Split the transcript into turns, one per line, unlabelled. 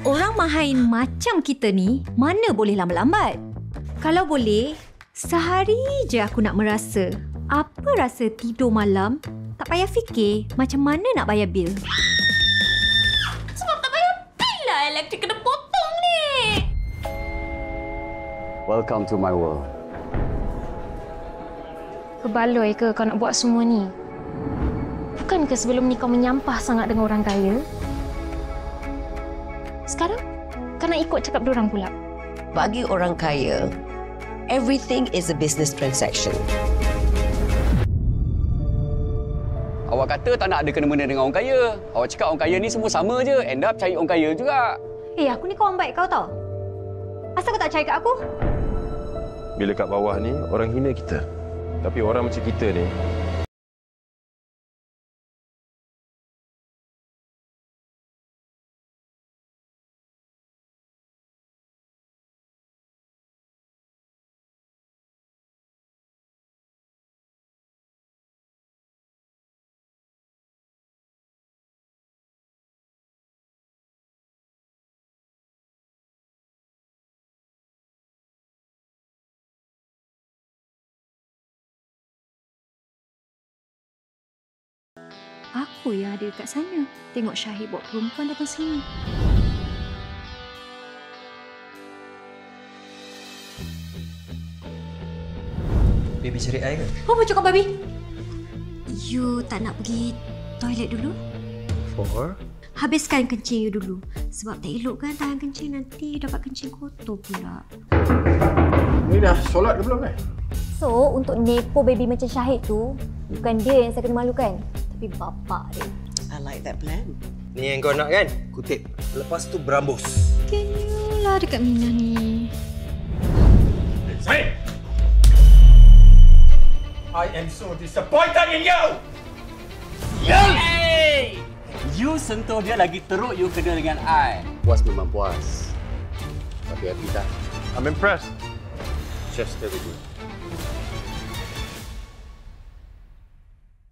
Orang mahain macam kita ni, mana boleh lambat-lambat? Kalau boleh, sehari je aku nak merasa. Apa rasa tidur malam, tak payah fikir macam mana nak bayar bil. Sebab tak bayar bil lah elektrik kena potong ni.
Welcome to my world.
Kebaloi ke kau nak buat semua ni? Bukankah sebelum ni kau menyampah sangat dengan orang kaya? Sekarang, kau nak ikut cakap diorang pula?
Bagi orang kaya, everything is a business transaction.
Awak kata tak nak ada kena-mena dengan orang kaya. Awak cakap orang kaya ni semua sama je. End up cari orang kaya juga.
Aku ni kawan baik kau tau. Asal kau tak cari kat aku?
Bila kat bawah ni, orang hina kita. Tapi orang macam kita ni,
Aku yang ada dekat sana. Tengok Syahid bawa perempuan datang sini.
Baby cari air ke?
Apa cakap babi? You tak nak pergi toilet dulu?
for
Habiskan kencing you dulu. Sebab tak elok kan tahan kencing, nanti dapat kencing kotor pula.
ni dah solat ke belum ni?
So, untuk nepo baby macam Syahid tu, bukan dia yang saya kena malukan, tapi bapak dia.
I like that plan.
Ni yang kau nak kan? Kutip. Lepas tu berambus.
Kenyalah dekat Mina ni.
Syahid! I am so disappointed in you!
Hey! You sentuh dia lagi teruk you kena dengan I. Puas memang puas. Tapi hati tak.
I'm impressed. Just very good.